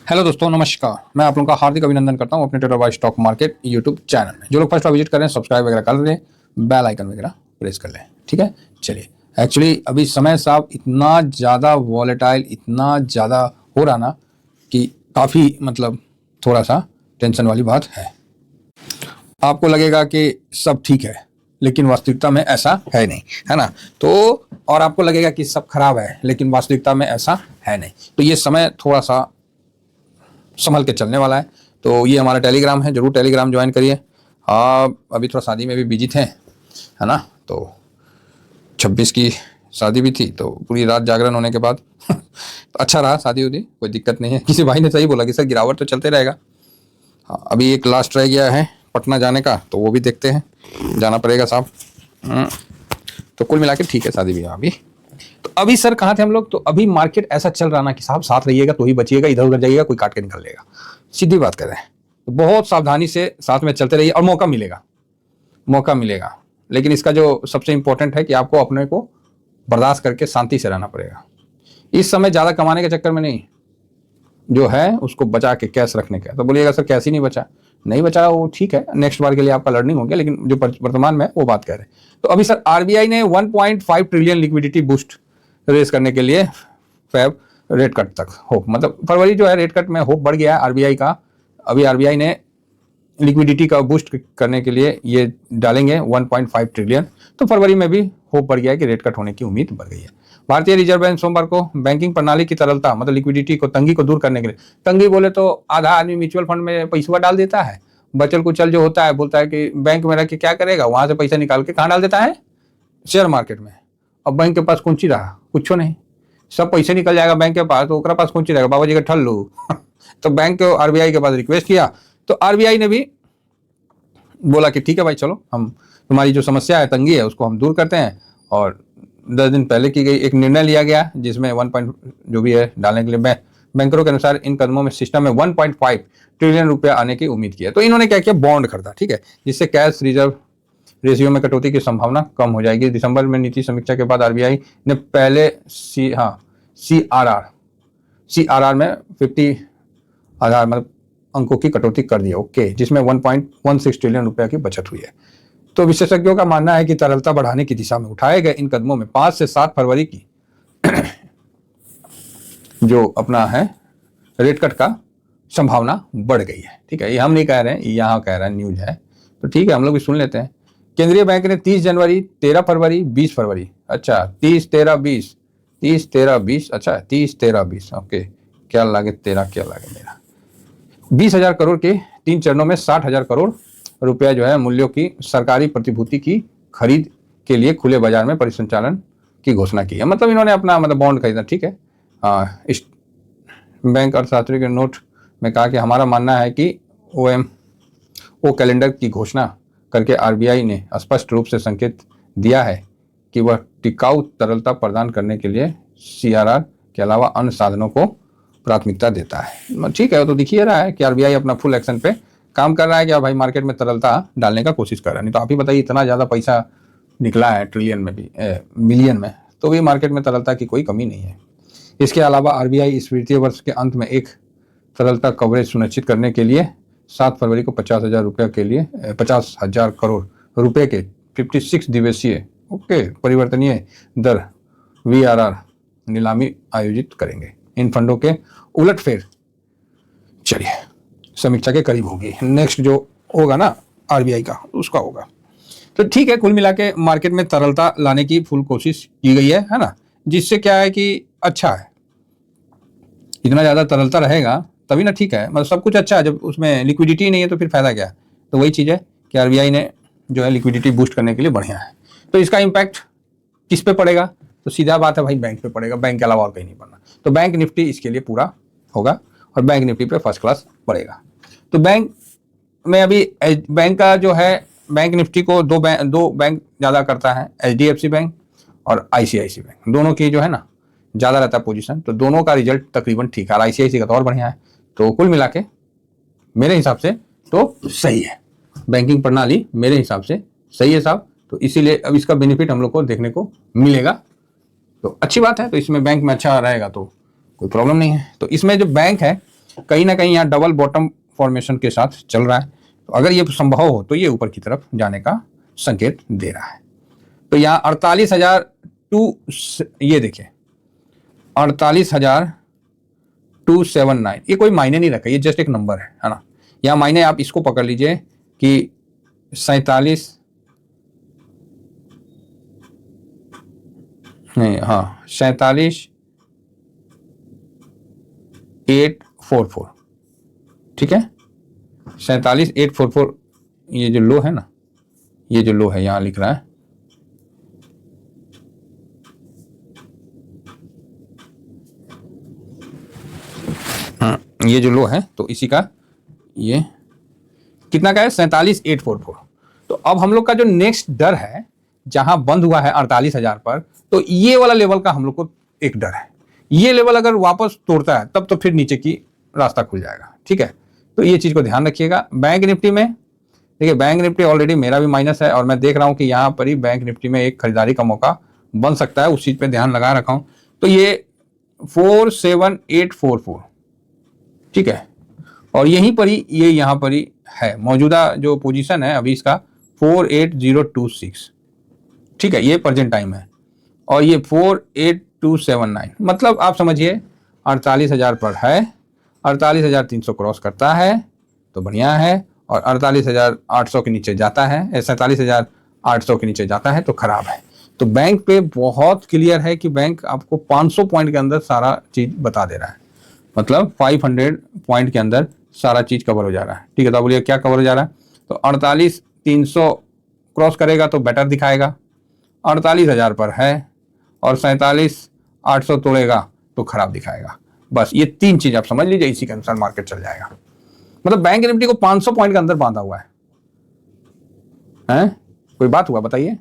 Hello दोस्तों, नमस्कार। मैं आप लोगों का हार्दिक अभिनंदन करता हूं अपने trader by stock market YouTube channel में। जो लोग फर्स्ट विजिट कर रहे हैं सब्सक्राइब वगैरह कर लें, बेल आइकन वगैरह प्रेस कर लें, ठीक है। चलिए, एक्चुअली अभी समय साहब इतना ज़्यादा वॉलेटाइल, इतना ज़्यादा हो रहा ना कि काफ़ी थोड़ा सा टेंशन वाली बात है। आपको लगेगा कि सब ठीक है, लेकिन वास्तविकता में ऐसा है नहीं, है ना। तो और आपको लगेगा कि सब खराब है, लेकिन वास्तविकता में ऐसा है नहीं। तो ये समय थोड़ा सा संभल के चलने वाला है। तो ये हमारा टेलीग्राम है, जरूर टेलीग्राम ज्वाइन करिए। हाँ, अभी थोड़ा शादी में भी बिजी थे, है ना। तो 26 की शादी भी थी, तो पूरी रात जागरण होने के बाद तो अच्छा रहा, शादी उदी कोई दिक्कत नहीं है। किसी भाई ने सही बोला कि सर गिरावट तो चलते रहेगा। हाँ, अभी एक लास्ट रह गया है पटना जाने का, तो वो भी देखते हैं, जाना पड़ेगा साहब। तो कुल मिला के ठीक है, शादी भी अभी। तो अभी सर कहाँ थे हम लोग? तो अभी मार्केट ऐसा चल रहा ना कि साहब साथ रहिएगा तो ही बचिएगा, इधर उधर जाइएगा कोई काट के निकल लेगा। सीधी बात कर रहे हैं। तो बहुत सावधानी से साथ में चलते रहिए और मौका मिलेगा, मौका मिलेगा। लेकिन इसका जो सबसे इंपॉर्टेंट है कि आपको अपने को बर्दाश्त करके शांति से रहना पड़ेगा। इस समय ज़्यादा कमाने के चक्कर में नहीं, जो है उसको बचा के कैश रखने का। तो बोलिएगा सर कैश ही नहीं बचा, नहीं बचा, वो ठीक है, नेक्स्ट बार के लिए आपका लर्निंग हो गया, लेकिन जो वर्तमान में वो बात कह रहे हैं। तो अभी सर आरबीआई ने 1.5 ट्रिलियन लिक्विडिटी बूस्ट रेस करने के लिए फैब रेट कट तक होप, फरवरी जो है रेट कट में होप बढ़ गया है आरबीआई का। अभी आरबीआई ने लिक्विडिटी का बूस्ट करने के लिए ये डालेंगे 1.5 ट्रिलियन। तो फरवरी में भी होप बढ़ गया है कि रेट कट होने की उम्मीद बढ़ गई है। भारतीय रिजर्व बैंक सोमवार को बैंकिंग प्रणाली की तरलता लिक्विडिटी को, तंगी को दूर करने के लिए, तंगी बोले तो आधा आदमी म्यूचुअल फंड में पैसा डाल देता है, बचल कुचल जो होता है बोलता है कि बैंक में रह के क्या करेगा, वहां से पैसा निकाल के कहाँ डाल देता है? शेयर मार्केट में। अब बैंक के पास कुंची रहा, कुछ नहीं, सब पैसे निकल जाएगा बैंक के पास, तो ओकरा पास कुंची रहेगा, बाबा जी का ठल लो। तो बैंक को आरबीआई के पास रिक्वेस्ट किया, तो आरबीआई ने भी बोला कि ठीक है भाई, चलो हम तुम्हारी जो समस्या है, तंगी है, उसको हम दूर करते हैं। और 10 दिन पहले की गई एक निर्णय लिया गया जिसमें 1 जो भी है डालने के लिए बैंकरों के अनुसार इन कदमों में सिस्टम में 1.5 ट्रिलियन रुपया आने की उम्मीद की है। तो इन्होंने क्या किया, बॉन्ड खरीदा, ठीक है, जिससे कैश रिजर्व रेशियो में कटौती की संभावना कम हो जाएगी। दिसंबर में नीति समीक्षा के बाद आरबीआई ने पहले सीआरआर में 50 आधार अंकों की कटौती कर दी, ओके, जिसमें 1.16 ट्रिलियन रुपया की बचत हुई है। तो विशेषज्ञों का मानना है कि तरलता बढ़ाने की दिशा में उठाए गए इन कदमों में 5 से 7 फरवरी की जो अपना है रेट कट का संभावना बढ़ गई है, ठीक है। ये हम नहीं कह रहे हैं, यहाँ कह रहा है, न्यूज है, तो ठीक है, हम लोग भी सुन लेते हैं। केंद्रीय बैंक ने 30 जनवरी, 13 फरवरी, 20 फरवरी, अच्छा 30, 13, 20, 30, 13, 20, अच्छा 30, 13, 20, ओके, क्या लागे तेरा, क्या लागे मेरा, 20,000 करोड़ के 3 चरणों में 60,000 करोड़ रुपया जो है मूल्यों की सरकारी प्रतिभूति की खरीद के लिए खुले बाजार में परिसंचालन की घोषणा की है। इन्होंने अपना बॉन्ड खरीदा, ठीक है। इस बैंक अर्थशास्त्री के नोट में कहा कि हमारा मानना है कि ओ कैलेंडर की घोषणा करके आरबीआई ने स्पष्ट रूप से संकेत दिया है कि वह टिकाऊ तरलता प्रदान करने के लिए सीआरआर के अलावा अन्य साधनों को प्राथमिकता देता है। ठीक है, तो दिख ही रहा है कि आरबीआई अपना फुल एक्शन पे काम कर रहा है कि भाई मार्केट में तरलता डालने का कोशिश कर रहा है। नहीं तो आप ही बताइए, इतना ज़्यादा पैसा निकला है ट्रिलियन में भी, मिलियन में, तो भी मार्केट में तरलता की कोई कमी नहीं है। इसके अलावा आरबीआई इस वित्तीय वर्ष के अंत में एक तरलता कवरेज सुनिश्चित करने के लिए 7 फरवरी को 50,000 रुपये के लिए 50,000 करोड़ रुपए के 56 दिवसीय परिवर्तनीय दर VRR नीलामी आयोजित करेंगे। इन फंडों के उलटफेर चलिए समीक्षा के करीब होगी, नेक्स्ट जो होगा ना आरबीआई का, उसका होगा। तो ठीक है, कुल मिला के मार्केट में तरलता लाने की फुल कोशिश की गई है ना, जिससे क्या है कि अच्छा है, इतना ज़्यादा तरलता रहेगा तभी ना, ठीक है, सब कुछ अच्छा है। जब उसमें लिक्विडिटी नहीं है तो फिर फायदा क्या है? तो वही चीज़ है कि आरबीआई ने जो है लिक्विडिटी बूस्ट करने के लिए बढ़िया है। तो इसका इम्पैक्ट किस पे पड़ेगा? तो सीधा बात है भाई, बैंक पे पड़ेगा, बैंक के अलावा और कहीं नहीं पड़ना। तो बैंक निफ्टी इसके लिए पूरा होगा और बैंक निफ्टी पे फर्स्ट क्लास पड़ेगा। तो बैंक में अभी बैंक का जो है, बैंक निफ्टी को दो बैंक ज़्यादा करता है, HDFC बैंक और ICICI बैंक, दोनों की जो है ना ज़्यादा रहता है पोजीशन। तो दोनों का रिजल्ट तकरीबन ठीक है, ICICI का तो और बढ़िया है। तो कुल मिला के मेरे हिसाब से तो सही है, बैंकिंग प्रणाली मेरे हिसाब से सही है साहब। तो इसीलिए अब इसका बेनिफिट हम लोग को देखने को मिलेगा, तो अच्छी बात है। तो इसमें बैंक में अच्छा रहेगा तो कोई प्रॉब्लम नहीं है। तो इसमें जो बैंक है कहीं ना कहीं यहाँ डबल बॉटम फॉर्मेशन के साथ चल रहा है। तो अगर ये संभव हो तो ये ऊपर की तरफ जाने का संकेत दे रहा है। तो यहाँ 48,000 टू, ये देखिए 48,279, ये कोई मायने नहीं रखा, ये जस्ट एक नंबर है ना। यहाँ मायने आप इसको पकड़ लीजिए कि 47 नहीं, हाँ 47,844, ठीक है 47,844, ये जो लो है ना, ये जो लो है यहाँ लिख रहा है, ये जो लो है तो इसी का ये कितना का है 47,844। तो अब हम लोग का जो नेक्स्ट डर है, जहां बंद हुआ है 48,000 पर, तो ये वाला लेवल का हम लोग को एक डर है। ये लेवल अगर वापस तोड़ता है तब तो फिर नीचे की रास्ता खुल जाएगा, ठीक है। तो ये चीज को ध्यान रखिएगा। बैंक निफ्टी में देखिए, बैंक निफ्टी ऑलरेडी मेरा भी माइनस है और मैं देख रहा हूं कि यहाँ पर ही बैंक निफ्टी में एक खरीदारी का मौका बन सकता है, उस चीज पे ध्यान लगा रखा हूं। तो ये 47,844, ठीक है, और यहीं पर ही ये यहाँ पर ही है। मौजूदा जो पोजीशन है अभी इसका 48,026, ठीक है, ये प्रेजेंट टाइम है, और ये 48,279, मतलब आप समझिए 48,000 पर है, 48,300 क्रॉस करता है तो बढ़िया है, और 48,800 के नीचे जाता है, 47,800 के नीचे जाता है तो खराब है। तो बैंक पे बहुत क्लियर है कि बैंक आपको 500 पॉइंट के अंदर सारा चीज बता दे रहा है, मतलब 500 पॉइंट के अंदर सारा चीज कवर हो जा रहा है, ठीक है। तो बोलिए क्या कवर हो जा रहा है, तो 48,300 क्रॉस करेगा तो बेटर दिखाएगा, 48,000 पर है, और 47,800 तोड़ेगा तो खराब दिखाएगा। बस ये तीन चीज आप समझ लीजिए, इसी के अनुसार मार्केट चल जाएगा। मतलब बैंक निफ्टी को 500 पॉइंट के अंदर बांधा हुआ है? कोई बात हुआ बताइए?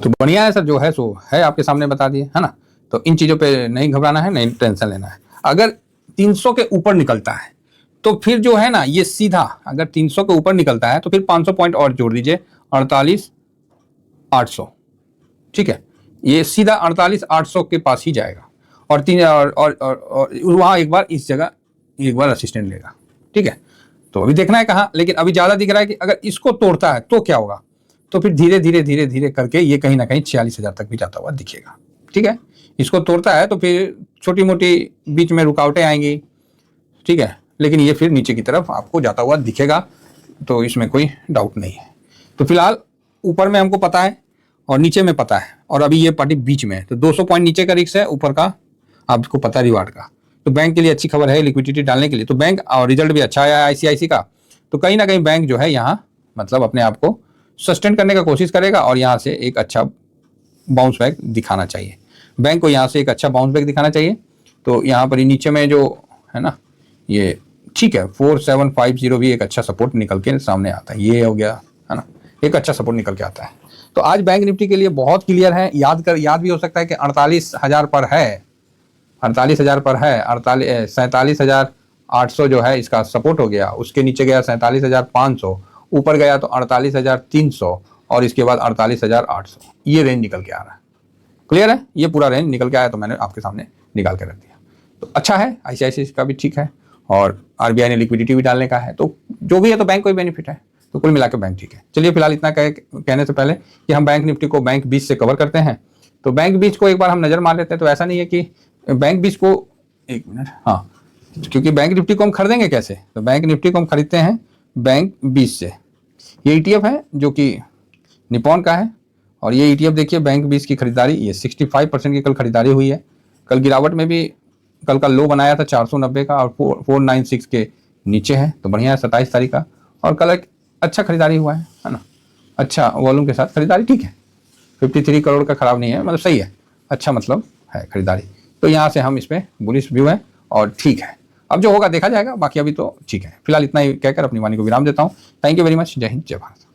तो बढ़िया है सर, जो है सो है, आपके सामने बता दिए, है ना। तो इन चीजों पे नहीं घबराना है, नहीं टेंशन लेना है। अगर 300 के ऊपर निकलता है तो फिर जो है ना ये सीधा, अगर 300 के ऊपर निकलता है तो फिर 500 पॉइंट और जोड़ दीजिए, 48,800, ठीक है, ये सीधा 48,800 के पास ही जाएगा, और वहां एक बार इस जगह एक बार असिस्टेंट लेगा, ठीक है। तो अभी देखना है कहाँ, लेकिन अभी ज्यादा दिख रहा है कि अगर इसको तोड़ता है तो क्या होगा, तो फिर धीरे धीरे धीरे धीरे करके ये कहीं ना कहीं 46,000 तक भी जाता हुआ दिखेगा, ठीक है। इसको तोड़ता है तो फिर छोटी मोटी बीच में रुकावटें आएंगी, ठीक है, लेकिन ये फिर नीचे की तरफ आपको जाता हुआ दिखेगा, तो इसमें कोई डाउट नहीं है। तो फिलहाल ऊपर में हमको पता है और नीचे में पता है, और अभी ये पार्टी बीच में है, तो 200 पॉइंट नीचे का रिस्क है, ऊपर का आपको पता है रिवार्ड का। तो बैंक के लिए अच्छी खबर है लिक्विडिटी डालने के लिए। तो बैंक और रिजल्ट भी अच्छा आया आईसीआईसी का, तो कहीं ना कहीं बैंक जो है यहाँ मतलब अपने आप को सस्टेन करने का कोशिश करेगा, और यहाँ से एक अच्छा बाउंस बैक दिखाना चाहिए बैंक को, यहाँ से एक अच्छा बाउंस बैक दिखाना चाहिए। तो यहाँ पर ही नीचे में जो है ना ये ठीक है, 4750 भी एक अच्छा सपोर्ट निकल के सामने आता है, ये हो गया है ना, एक अच्छा सपोर्ट निकल के आता है। तो आज बैंक निफ्टी के लिए बहुत क्लियर है, याद भी हो सकता है कि 48,000 पर है, 48,000 पर है, 47,800 जो है इसका सपोर्ट हो गया, उसके नीचे गया 47,500, ऊपर गया तो 48,300, और इसके बाद 48,800, ये रेंज निकल के आ रहा है। क्लियर है, ये पूरा रेंज निकल के आया, तो मैंने आपके सामने निकाल के रख दिया। तो अच्छा है, आईसीआईसीआई का भी ठीक है, और आरबीआई ने लिक्विडिटी भी डालने का है, तो जो भी है तो बैंक को ही बेनिफिट है। तो कुल मिलाकर बैंक ठीक है। चलिए फिलहाल इतना कहने से पहले कि हम बैंक निफ्टी को बैंक 20 से कवर करते हैं, तो बैंक 20 को एक बार हम नजर मार लेते हैं। तो ऐसा नहीं है कि बैंक 20 को, एक मिनट, हाँ, क्योंकि बैंक निफ्टी को हम खरीदेंगे कैसे, तो बैंक निफ्टी को हम खरीदते हैं बैंक 20 से। ये ETF है जो कि निपॉन का है, और ये ETF देखिए बैंक 20 की खरीदारी, ये 65% की कल खरीदारी हुई है। कल गिरावट में भी कल का लो बनाया था 490 का, और 496 के नीचे है, तो बढ़िया है 27 तारीख का, और कल एक अच्छा खरीदारी हुआ है ना, अच्छा वॉल्यूम के साथ खरीदारी, ठीक है, 53 करोड़ का खराब नहीं है, मतलब सही है, अच्छा मतलब है खरीदारी। तो यहाँ से हम इस पर बुलिश व्यू है, और ठीक है, अब जो होगा देखा जाएगा, बाकी अभी तो ठीक है। फिलहाल इतना ही कहकर अपनी वाणी को विराम देता हूँ। थैंक यू वेरी मच, जय हिंद, जय भारत।